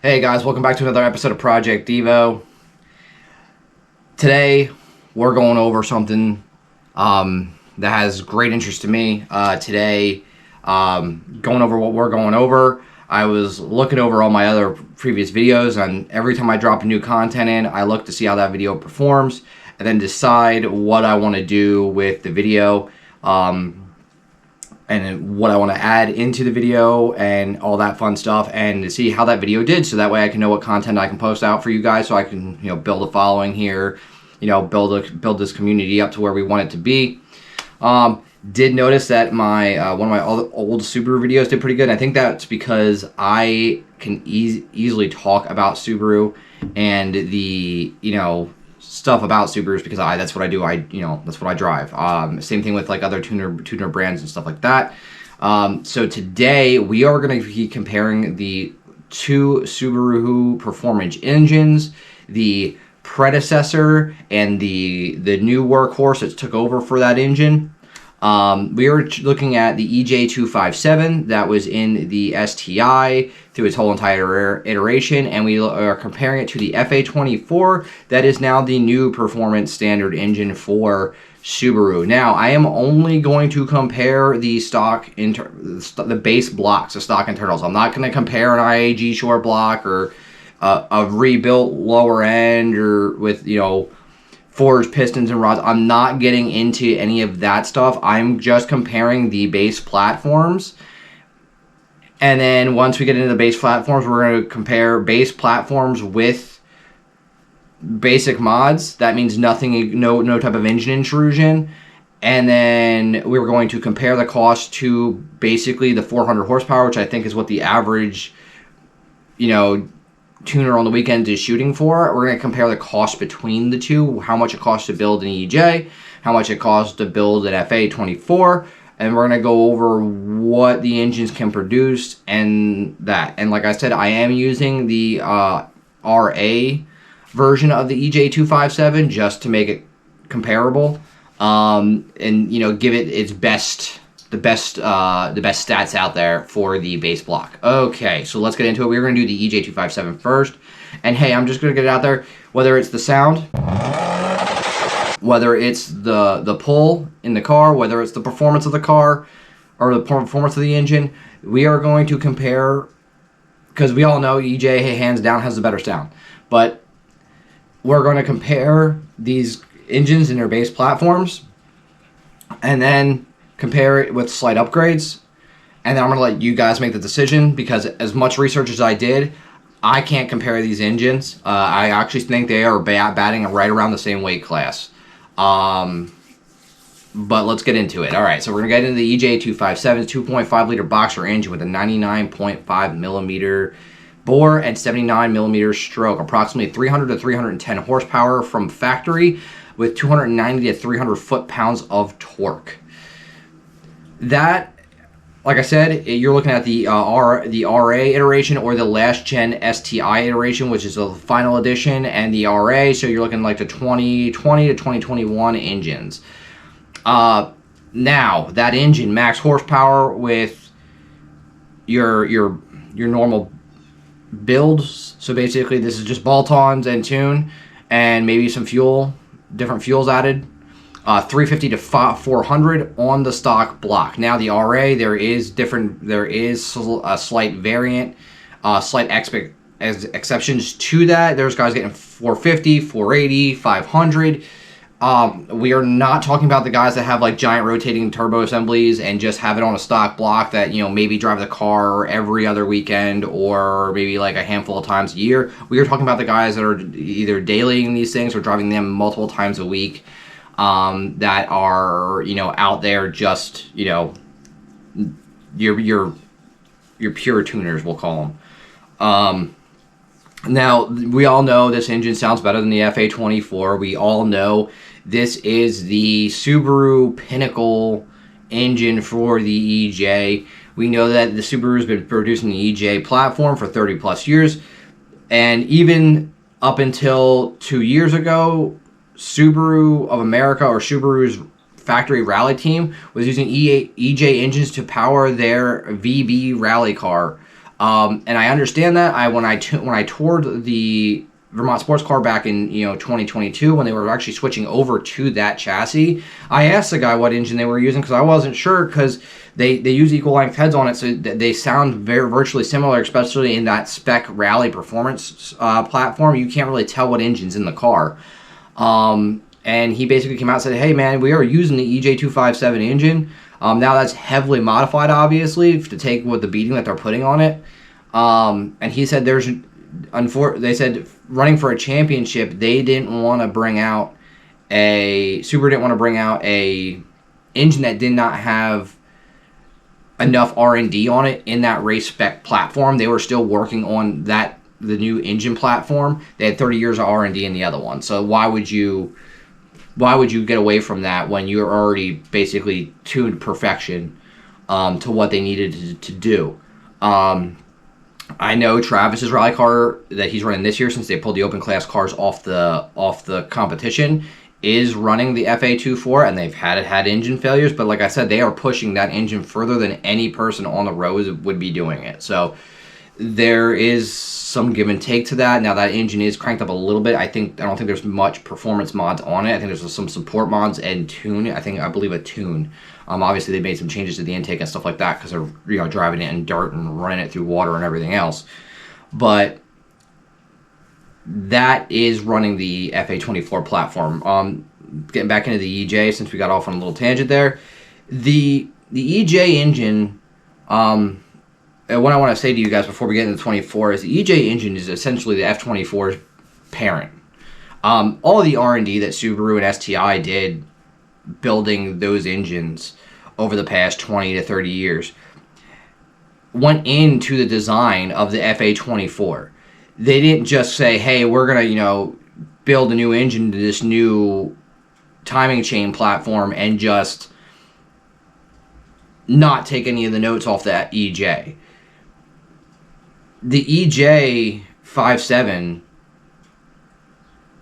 Hey guys, welcome back to another episode of Project Devo. Today, we're going over something that has great interest to me. Today, going over what we're going over, I was looking over all my other previous videos, and every time I drop a new content in, I look to see how that video performs, and then decide what I want to do with the video. And what I want to add into the video and all that fun stuff, and to see how that video did, so that way I can know what content I can post out for you guys, so I can build a following here, build this community up to where we want it to be. Did notice that my one of my old Subaru videos did pretty good. I think that's because I can easily talk about Subaru and the stuff about Subarus, because that's what I do. That's what I drive. Same thing with like other tuner brands and stuff like that. So today we are going to be comparing the two Subaru Performance engines, the predecessor and the new workhorse that took over for that engine. We are looking at the EJ257 that was in the STI through its whole entire iteration, and we are comparing it to the FA24 that is now the new performance standard engine for Subaru. Now, I am only going to compare the the base blocks, the stock internals. I'm not going to compare an IAG short block or a rebuilt lower end or with forged pistons and rods. I'm not getting into any of that stuff. I'm just comparing the base platforms. And then once we get into the base platforms, we're going to compare base platforms with basic mods. That means nothing, no type of engine intrusion. And then we're going to compare the cost to basically the 400 horsepower, which I think is what the average, tuner on the weekend is shooting for. We're going to compare the cost between the two, how much it costs to build an EJ, how much it costs to build an FA24, and we're going to go over what the engines can produce and that. And like I said, I am using the RA version of the EJ257 just to make it comparable, and give it its best. The best stats out there for the base block. Okay, so let's get into it. We're going to do the EJ257 first. And hey, I'm just going to get it out there, whether it's the sound, whether it's the pull in the car, whether it's the performance of the car, or the performance of the engine, we are going to compare, because we all know EJ, hands down, has the better sound. But we're going to compare these engines in their base platforms, and then compare it with slight upgrades, and then I'm going to let you guys make the decision, because as much research as I did, I can't compare these engines. I actually think they are batting right around the same weight class. But let's get into it. Alright, so we're going to get into the EJ257 2.5 liter boxer engine with a 99.5 millimeter bore and 79 millimeter stroke, approximately 300 to 310 horsepower from factory, with 290 to 300 foot-pounds of torque. That, like I said, you're looking at the RA iteration or the last gen STI iteration, which is the final edition, and the RA. So you're looking like the 2020 to 2021 engines. Now that engine, max horsepower with your normal builds. So basically, this is just bolt-ons and tune, and maybe some different fuels added. 350 to 400 on the stock block. Now the RA, there is a slight variant, slight exceptions to that. There's guys getting 450, 480, 500. We are not talking about the guys that have like giant rotating turbo assemblies and just have it on a stock block that maybe drive the car every other weekend or maybe like a handful of times a year. We are talking about the guys that are either dailying these things or driving them multiple times a week. That are out there just your pure tuners, we'll call them. Now we all know this engine sounds better than the FA24. We all know this is the Subaru pinnacle engine for the EJ. We know that the Subaru's been producing the EJ platform for 30 plus years, and even up until 2 years ago, Subaru of America, or Subaru's factory rally team, was using EJ engines to power their VB rally car And I understand that. When I toured the Vermont Sports Car back in 2022, when they were actually switching over to that chassis, I asked the guy what engine they were using because I wasn't sure, because they use equal length heads on it, so they sound very virtually similar, especially in that spec rally performance platform. You can't really tell what engine's in the car. And he basically came out and said, hey man, we are using the EJ257 engine. Now that's heavily modified, obviously, to take with the beating that they're putting on it. And he said they said running for a championship, they didn't want to bring out Subaru didn't want to bring out a engine that did not have enough R&D on it in that race spec platform. They were still working on the new engine platform. They had 30 years of R&D in the other one. So why would you get away from that when you're already basically tuned perfection to what they needed to do? I know Travis's rally car that he's running this year, since they pulled the open class cars off the competition, is running the FA24, and they've had engine failures. But like I said, they are pushing that engine further than any person on the road would be doing it. So there is some give and take to that. Now that engine is cranked up a little bit. I don't think there's much performance mods on it. I think there's some support mods and tune. I believe a tune. Obviously they made some changes to the intake and stuff like that because they're driving it in dirt and running it through water and everything else. But that is running the FA24 platform. Getting back into the EJ, since we got off on a little tangent there. The EJ engine, and what I want to say to you guys before we get into the 24 is the EJ engine is essentially the F24's parent. All of the R&D that Subaru and STI did building those engines over the past 20 to 30 years went into the design of the FA24. They didn't just say, hey, we're going to, build a new engine to this new timing chain platform and just not take any of the notes off that EJ. The EJ257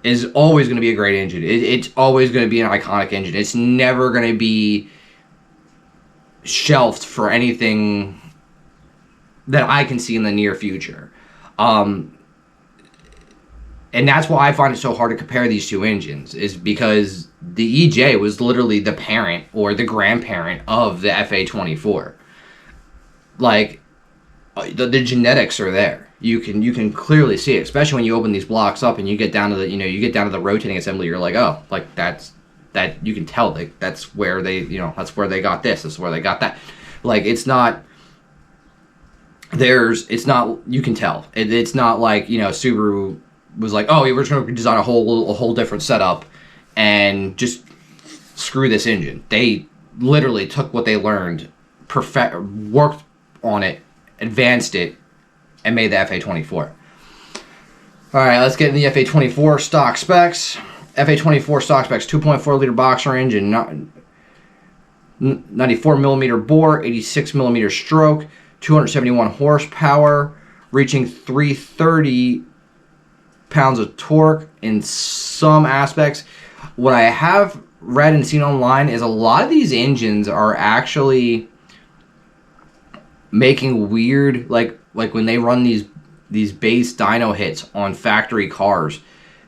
is always going to be a great engine. It's always going to be an iconic engine. It's never going to be shelved for anything that I can see in the near future. And that's why I find it so hard to compare these two engines, is because the EJ was literally the parent or the grandparent of the FA24. Like, the genetics are there. You can clearly see it, especially when you open these blocks up and you get down to the rotating assembly. You're like, oh, like that you can tell, like that's where they that's where they got this. That's where they got that. Like it's not. You can tell. It's not like Subaru was like, oh, we're just going to design a whole different setup and just screw this engine. They literally took what they learned, worked on it, advanced it, and made the FA24. All right, let's get into the FA24 stock specs. FA24 stock specs: 2.4 liter boxer engine, 94 millimeter bore, 86 millimeter stroke, 271 horsepower, reaching 330 pounds of torque in some aspects. What I have read and seen online is a lot of these engines are actually making weird, like when they run these base dyno hits on factory cars,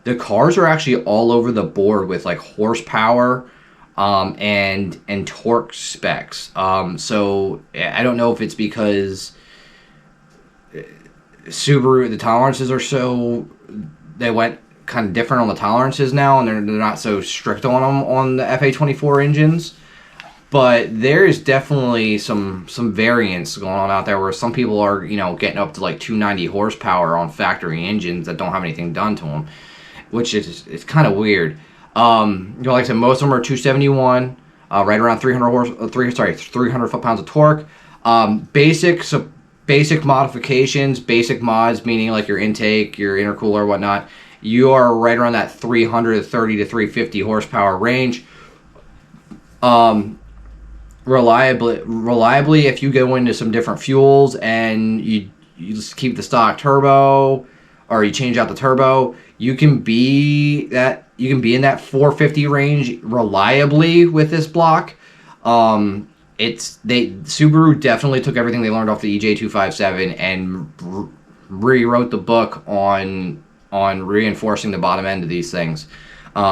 the cars are actually all over the board with like horsepower and torque specs. So I don't know if it's because Subaru, the tolerances are they went kind of different on the tolerances now, and they're not so strict on them on the FA24 engines. But there is definitely some variance going on out there where some people are getting up to like 290 horsepower on factory engines that don't have anything done to them, which is it's kind of weird. Like I said, most of them are 271, right around 300 foot-pounds of torque. Basic modifications, basic mods, meaning like your intake, your intercooler, whatnot, you are right around that 330 to 350 horsepower range. Reliably, if you go into some different fuels and you just keep the stock turbo, or you change out the turbo, you can be in that 450 range reliably with this block. Subaru definitely took everything they learned off the EJ257 and rewrote the book on reinforcing the bottom end of these things,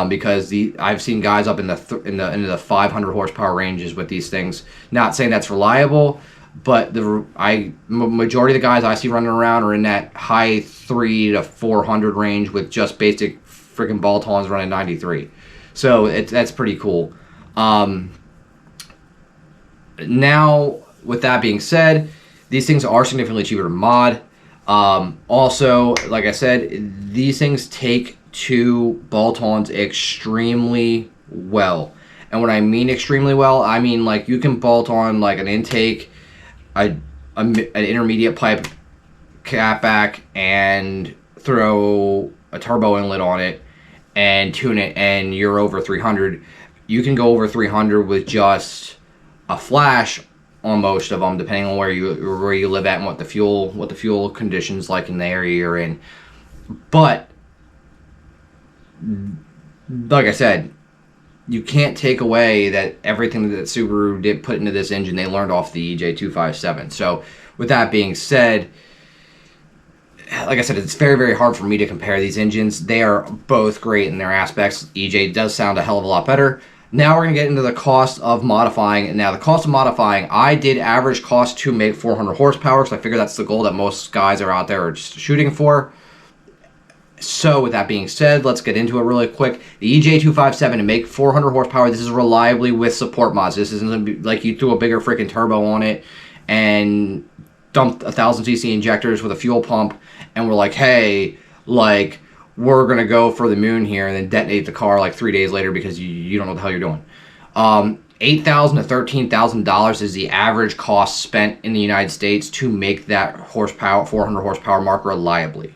because I've seen guys up in the 500 horsepower ranges with these things. Not saying that's reliable, but majority of the guys I see running around are in that high 3 to 400 range with just basic freaking bolt-ons running 93. So that's pretty cool. Now, with that being said, these things are significantly cheaper to mod. Also, like I said, these things take two bolt-ons extremely well. And when I mean extremely well, I mean like you can bolt on like an intake, an intermediate pipe cap back, and throw a turbo inlet on it and tune it, and you're over 300. You can go over 300 with just a flash on most of them, depending on where you live at and what the fuel conditions like in the area you're in. But like I said, you can't take away that everything that Subaru did put into this engine they learned off the EJ257. So with that being said, like I said, it's very, very hard for me to compare these engines. They are both great in their aspects. EJ does sound a hell of a lot better. Now we're going to get into the cost of modifying. Now, the cost of modifying, I did average cost to make 400 horsepower, because I figure that's the goal that most guys are out there are just shooting for. So, with that being said, let's get into it really quick. The EJ257, to make 400 horsepower, this is reliably with support mods. This isn't like you threw a bigger freaking turbo on it and dumped 1,000cc injectors with a fuel pump, and we're like, hey, like, we're going to go for the moon here, and then detonate the car like 3 days later because you don't know what the hell you're doing. $8,000 to $13,000 is the average cost spent in the United States to make that horsepower, 400 horsepower mark reliably.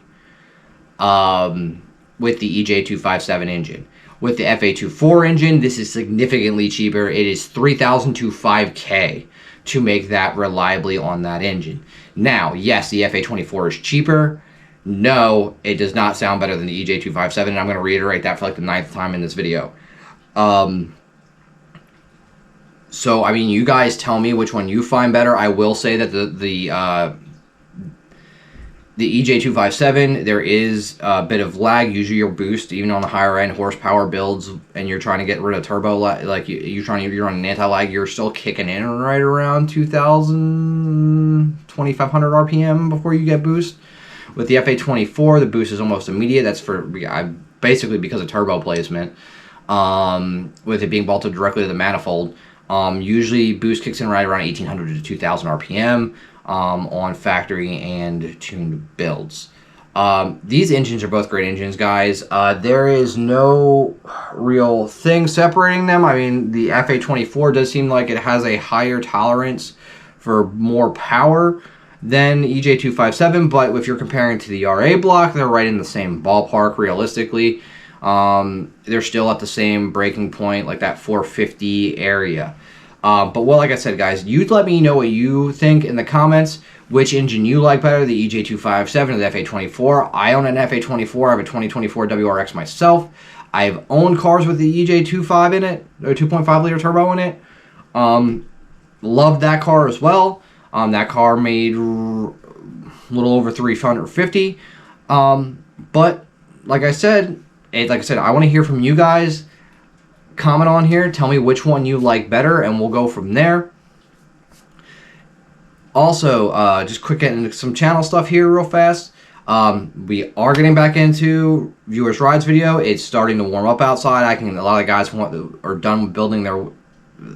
With the EJ257 engine. With the FA24 engine, this is significantly cheaper. It is $3,000 to $5,000 to make that reliably on that engine. Now, yes, the FA24 is cheaper. No, it does not sound better than the EJ257, and I'm going to reiterate that for like the 9th time in this video. So, I mean, you guys tell me which one you find better. I will say that the EJ257, there is a bit of lag. Usually your boost, even on the higher end horsepower builds, and you're trying to get rid of turbo, like you're on an anti-lag, you're still kicking in right around 2,000, 2,500 RPM before you get boost. With the FA24, the boost is almost immediate. That's for basically because of turbo placement. With it being bolted directly to the manifold, usually boost kicks in right around 1,800 to 2,000 RPM on factory and tuned builds. These engines are both great engines, guys. There is no real thing separating them. I mean, the FA24 does seem like it has a higher tolerance for more power than EJ257, but if you're comparing to the RA block, they're right in the same ballpark realistically. They're still at the same breaking point, like that 450 area. But well, like I said, guys, you let me know what you think in the comments. Which engine you like better, the EJ257 or the FA24? I own an FA24. I have a 2024 WRX myself. I've owned cars with the EJ25 in it, or 2.5 liter turbo in it. Loved that car as well. That car made a little over 350. But like I said, I want to hear from you guys. Comment on here. Tell me which one you like better, and we'll go from there. Also, just quick getting into some channel stuff here real fast. We are getting back into viewers rides video. It's starting to warm up outside. A lot of guys are done with building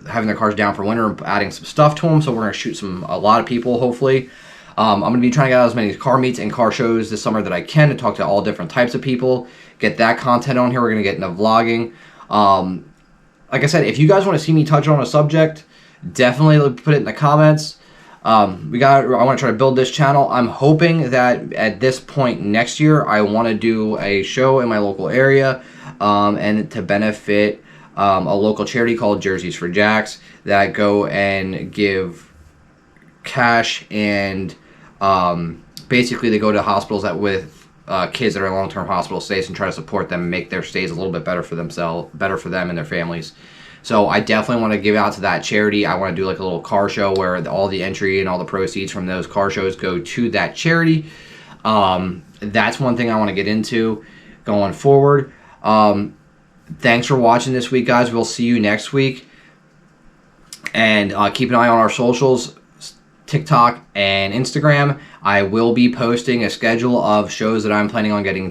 having their cars down for winter and adding some stuff to them, so we're going to shoot a lot of people, hopefully. I'm going to be trying to get out as many car meets and car shows this summer that I can to talk to all different types of people, get that content on here. We're going to get into vlogging. Like I said, if you guys want to see me touch on a subject, definitely put it in the comments. I want to try to build this channel. I'm hoping that at this point next year, I want to do a show in my local area, and to benefit a local charity called Jerseys for Jacks that go and give cash, and basically they go to hospitals with kids that are in long-term hospital stays and try to support them and make their stays a little bit better for themselves, better for them and their families. So I definitely want to give out to that charity. I want to do like a little car show where all the entry and all the proceeds from those car shows go to that charity. That's one thing I want to get into going forward. Thanks for watching this week, guys. We'll see you next week. And keep an eye on our socials, TikTok and Instagram. I will be posting a schedule of shows that I'm planning on getting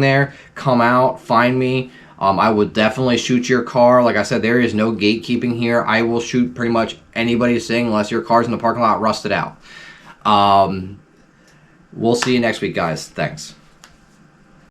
there. Come out, find me. I will definitely shoot your car. Like I said, there is no gatekeeping here. I will shoot pretty much anybody's thing unless your car's in the parking lot rusted out. We'll see you next week, guys. Thanks.